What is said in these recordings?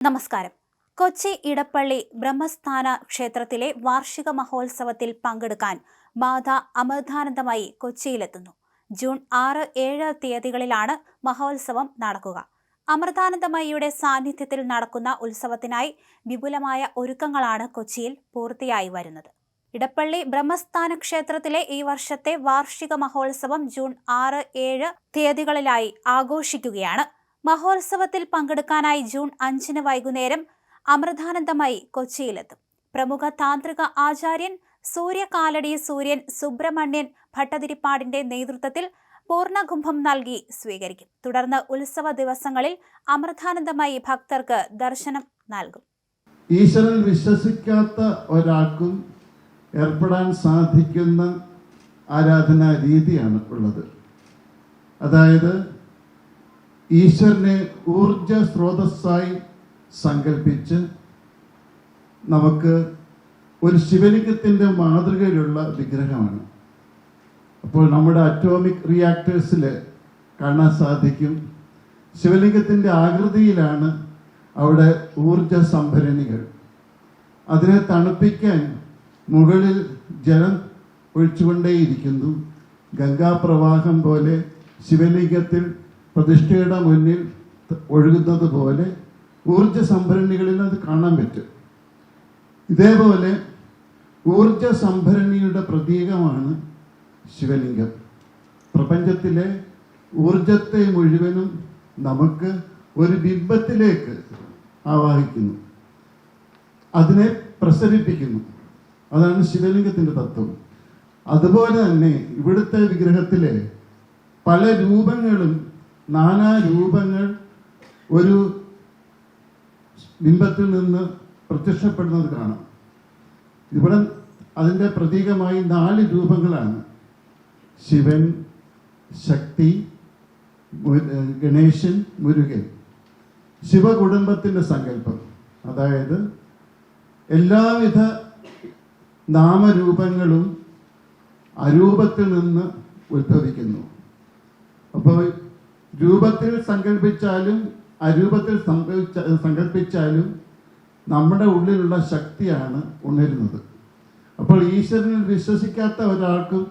നമസ്കാരം. കൊച്ചി ഇടപ്പള്ളി ബ്രഹ്മസ്ഥാന ക്ഷേത്രത്തിലെ വാർഷിക മഹോത്സവത്തിൽ പങ്കെടുക്കാൻ മാത അമൃതാനന്ദമയി കൊച്ചിയിലെത്തുന്നു. ജൂൺ 6, 7 തീയതികളിലാണ് മഹോത്സവം നടക്കുക. അമൃതാനന്ദമയിയുടെ സാന്നിധ്യത്തിൽ നടക്കുന്ന ഉത്സവത്തിനായി വിപുലമായ ഒരുക്കങ്ങളാണ് കൊച്ചിയിൽ പൂർത്തിയായി വരുന്നത്. ഇടപ്പള്ളി ബ്രഹ്മസ്ഥാന ക്ഷേത്രത്തിലെ ഈ വർഷത്തെ വാർഷിക മഹോത്സവം ജൂൺ 6, 7 തീയതികളിലായി ആഘോഷിക്കുകയാണ്. മഹോത്സവത്തിൽ പങ്കെടുക്കാനായി ജൂൺ 5 വൈകുന്നേരം അമൃതാനന്ദമയി കൊച്ചിയിലെത്തും. പ്രമുഖ താന്ത്രിക ആചാര്യൻ സൂര്യകാലടി സൂര്യൻ സുബ്രഹ്മണ്യൻ ഭട്ടതിരിപ്പാടിന്റെ നേതൃത്വത്തിൽ പൂർണ്ണകുംഭം നൽകി സ്വീകരിക്കും. തുടർന്ന് ഉത്സവ ദിവസങ്ങളിൽ അമൃതാനന്ദമയി ഭക്തർക്ക് ദർശനം നൽകും. ഈശ്വരൻ വിശ്വസിക്കാത്ത ഒരാൾക്കും ഏർപ്പെടാൻ സാധിക്കുന്ന ആരാധനാ രീതിയാണ് ഉള്ളത്. അതായത് ഈശ്വരനെ ഊർജ സ്രോതസ്സായി സങ്കല്പിച്ച് നമുക്ക് ഒരു ശിവലിംഗത്തിൻ്റെ മാതൃകയിലുള്ള വിഗ്രഹമാണ്. അപ്പോൾ നമ്മുടെ അറ്റോമിക് റിയാക്ടേഴ്സിൽ കാണാൻ സാധിക്കും, ശിവലിംഗത്തിൻ്റെ ആകൃതിയിലാണ് അവിടെ ഊർജ സംഭരണികൾ. അതിനെ തണുപ്പിക്കാൻ മുകളിൽ ജലം ഒഴിച്ചുകൊണ്ടേയിരിക്കുന്നു. ഗംഗാപ്രവാഹം പോലെ ശിവലിംഗത്തിൽ പ്രതിഷ്ഠയുടെ മുന്നിൽ ഒഴുകുന്നത് പോലെ ഊർജ സംഭരണികളിൽ അത് കാണാൻ പറ്റും. ഇതേപോലെ ഊർജ സംഭരണിയുടെ പ്രതീകമാണ് ശിവലിംഗം. പ്രപഞ്ചത്തിലെ ഊർജത്തെ മുഴുവനും നമുക്ക് ഒരു ബിംബത്തിലേക്ക് ആവാഹിക്കുന്നു, അതിനെ പ്രസരിപ്പിക്കുന്നു. അതാണ് ശിവലിംഗത്തിൻ്റെ തത്വം. അതുപോലെ തന്നെ ഇവിടുത്തെ വിഗ്രഹത്തിലെ പല രൂപങ്ങളും, നാനാ രൂപങ്ങൾ ഒരു ബിംബത്തിൽ നിന്ന് പ്രത്യക്ഷപ്പെടുന്നത് കാണാം. ഇവിടെ അതിൻ്റെ പ്രതീകമായി 4 രൂപങ്ങളാണ്: ശിവൻ, ശക്തി, ഗണേശൻ, മുരുകൻ. ശിവകുടുംബത്തിൻ്റെ സങ്കല്പം, അതായത് എല്ലാവിധ നാമരൂപങ്ങളും അരൂപത്തിൽ നിന്ന് ഉത്ഭവിക്കുന്നു. അപ്പോൾ രൂപത്തിൽ സങ്കല്പിച്ചാലും അരൂപത്തിൽ സങ്കല്പിച്ചാലും നമ്മുടെ ഉള്ളിലുള്ള ശക്തിയാണ് ഉണരുന്നത്. അപ്പോൾ ഈശ്വരനിൽ വിശ്വസിക്കാത്ത ഒരാൾക്കും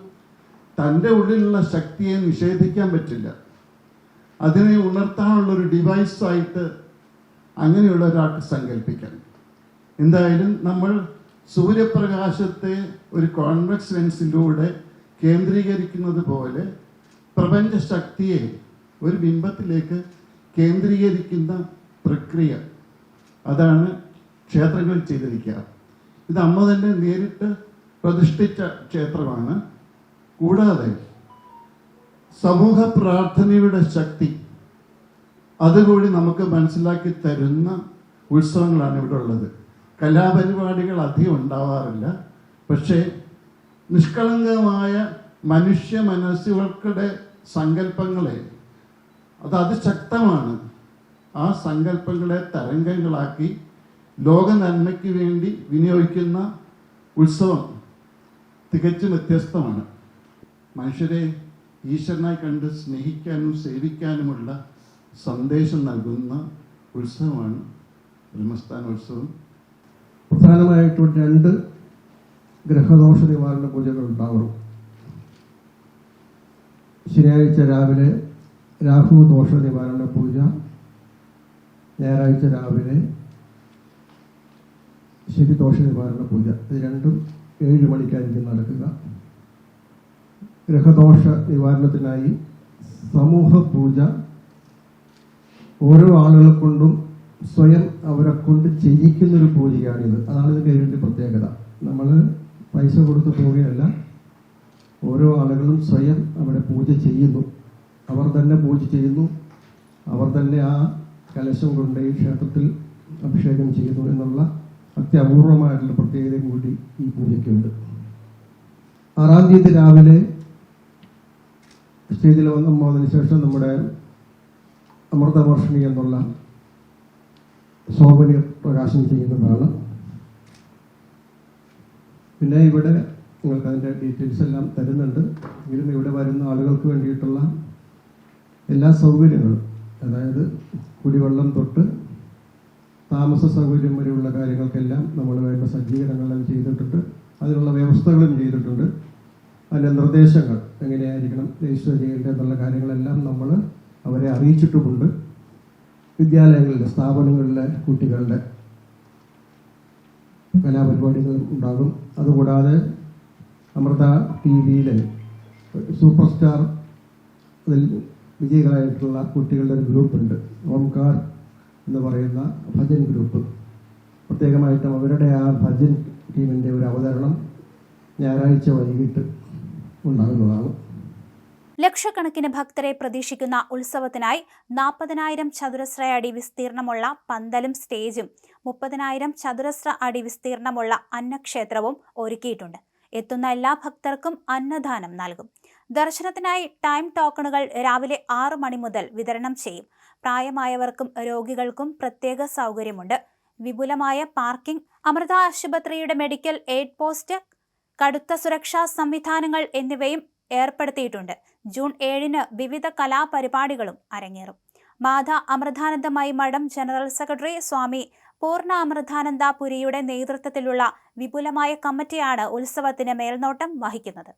തൻ്റെ ഉള്ളിലുള്ള ശക്തിയെ നിഷേധിക്കാൻ പറ്റില്ല. അതിനെ ഉണർത്താനുള്ളൊരു ഡിവൈസായിട്ട് അങ്ങനെയുള്ള ഒരാൾക്ക് സങ്കല്പിക്കാം. എന്തായാലും നമ്മൾ സൂര്യപ്രകാശത്തെ ഒരു കോൺവെക്സ് ലെൻസിലൂടെ കേന്ദ്രീകരിക്കുന്നത് പോലെ പ്രപഞ്ച ശക്തിയെ ഒരു ബിംബത്തിലേക്ക് കേന്ദ്രീകരിക്കുന്ന പ്രക്രിയ, അതാണ് ക്ഷേത്രങ്ങളിൽ ചെയ്തിരിക്കുക. ഇത് അമ്മ തന്നെ നേരിട്ട് പ്രതിഷ്ഠിച്ച ക്ഷേത്രമാണ്. കൂടാതെ സമൂഹ പ്രാർത്ഥനയുടെ ശക്തി അതുകൂടി നമുക്ക് മനസ്സിലാക്കി തരുന്ന ഉത്സവങ്ങളാണ് ഇവിടെ ഉള്ളത്. കലാപരിപാടികൾ അധികം ഉണ്ടാവാറില്ല, പക്ഷേ നിഷ്കളങ്കമായ മനുഷ്യ മനസ്സുകളുടെ സങ്കല്പങ്ങളെ അത് അതിശക്തമാണ്. ആ സങ്കല്പങ്ങളെ തരംഗങ്ങളാക്കി ലോക നന്മയ്ക്ക് വേണ്ടി വിനിയോഗിക്കുന്ന ഉത്സവം തികച്ചും വ്യത്യസ്തമാണ്. മനുഷ്യരെ ഈശ്വരനായി കണ്ട് സ്നേഹിക്കാനും സേവിക്കാനുമുള്ള സന്ദേശം നൽകുന്ന ഉത്സവമാണ് ബ്രഹ്മസ്ഥാനോത്സവം. പ്രധാനമായിട്ടും 2 ഗ്രഹദോഷ നിവാരണ പൂജകൾ ഉണ്ടാവണം. ശനിയാഴ്ച രാവിലെ രാഹു ദോഷ നിവാരണ പൂജ, ഞായറാഴ്ച രാവിലെ ശനി ദോഷ നിവാരണ പൂജ. ഇത് രണ്ടും 7 മണിക്കായിരിക്കും നടക്കുക. ഗ്രഹദോഷ നിവാരണത്തിനായി സമൂഹ പൂജ ഓരോ ആളുകളെ കൊണ്ടും സ്വയം അവരെ കൊണ്ട് ചെയ്യിക്കുന്നൊരു പൂജയാണിത്. അതാണ് ഇതിൻ്റെ ഇതിൻ്റെ പ്രത്യേകത. നമ്മൾ പൈസ കൊടുത്ത് പോവുകയല്ല, ഓരോ ആളുകളും സ്വയം അവിടെ പൂജ ചെയ്യുന്നു. അവർ തന്നെ പൂജ ചെയ്യുന്നു, അവർ തന്നെ ആ കലശം കൊണ്ട് ഈ ക്ഷേത്രത്തിൽ അഭിഷേകം ചെയ്യുന്നു എന്നുള്ള അത്യപൂർവമായിട്ടുള്ള പ്രത്യേകതയും കൂടി ഈ പൂജയ്ക്കുണ്ട്. 6-ാം തീയതി രാവിലെ സ്റ്റേജിൽ വന്നതിന് ശേഷം നമ്മുടെ അമൃതവർഷിണി എന്നുള്ള ശോഭന പ്രകാശനം ചെയ്യുന്നതാണ്. പിന്നെ ഇവിടെ നിങ്ങൾക്ക് അതിൻ്റെ ഡീറ്റെയിൽസ് എല്ലാം തരുന്നുണ്ട്. എങ്കിലും ഇവിടെ വരുന്ന ആളുകൾക്ക് വേണ്ടിയിട്ടുള്ള എല്ലാ സൗകര്യങ്ങളും, അതായത് കുടിവെള്ളം തൊട്ട് താമസ സൗകര്യം വരെയുള്ള കാര്യങ്ങൾക്കെല്ലാം നമ്മൾ വേണ്ട സജ്ജീകരണങ്ങളെല്ലാം ചെയ്തിട്ടുണ്ട്. അതിനുള്ള വ്യവസ്ഥകളും ചെയ്തിട്ടുണ്ട്. അതിൻ്റെ നിർദ്ദേശങ്ങൾ എങ്ങനെയായിരിക്കണം രജിസ്റ്റർ ചെയ്യേണ്ടതെന്നുള്ള കാര്യങ്ങളെല്ലാം നമ്മൾ അവരെ അറിയിച്ചിട്ടുമുണ്ട്. വിദ്യാലയങ്ങളിലെ സ്ഥാപനങ്ങളിലെ കുട്ടികളുടെ കലാപരിപാടികളും ഉണ്ടാകും. അതുകൂടാതെ അമൃത TV-യിലെ സൂപ്പർ സ്റ്റാർ അതിൽ വിജയികളായിട്ടുള്ള കുട്ടികളുടെ ഒരു ഗ്രൂപ്പുണ്ട്, ഓംകാർ എന്ന് പറയുന്ന ഭജൻ ഗ്രൂപ്പ്. പ്രത്യേകമായിട്ടും അവരുടെ ആ ഭജൻ ടീമിൻ്റെ ഒരു അവതരണം ഞായറാഴ്ച വൈകിട്ട് ഉണ്ടാകുന്നതാണ്. ലക്ഷക്കണക്കിന് ഭക്തരെ പ്രതീക്ഷിക്കുന്ന ഉത്സവത്തിനായി 40,000 ചതുരശ്ര അടി വിസ്തീർണമുള്ള പന്തലും സ്റ്റേജും 30,000 ചതുരശ്ര അടി വിസ്തീർണമുള്ള അന്നക്ഷേത്രവും ഒരുക്കിയിട്ടുണ്ട്. എത്തുന്ന എല്ലാ ഭക്തർക്കും അന്നദാനം നൽകും. ദർശനത്തിനായി ടൈം ടോക്കണുകൾ രാവിലെ 6 മണി മുതൽ വിതരണം ചെയ്യും. പ്രായമായവർക്കും രോഗികൾക്കും പ്രത്യേക സൗകര്യമുണ്ട്. വിപുലമായ പാർക്കിംഗ്, അമൃത ആശുപത്രിയുടെ മെഡിക്കൽ എയ്ഡ് പോസ്റ്റ്, കടുത്ത സുരക്ഷാ സംവിധാനങ്ങൾ എന്നിവയും ഏർപ്പെടുത്തിയിട്ടുണ്ട്. ജൂൺ 7-ന് വിവിധ കലാപരിപാടികളും അരങ്ങേറും. മാതാ അമൃതാനന്ദമയി മഠം ജനറൽ സെക്രട്ടറി സ്വാമി പൂർണ്ണ അമൃതാനന്ദ പുരിയുടെ നേതൃത്വത്തിലുള്ള വിപുലമായ കമ്മിറ്റിയാണ് ഉത്സവത്തിന് മേൽനോട്ടം വഹിക്കുന്നത്.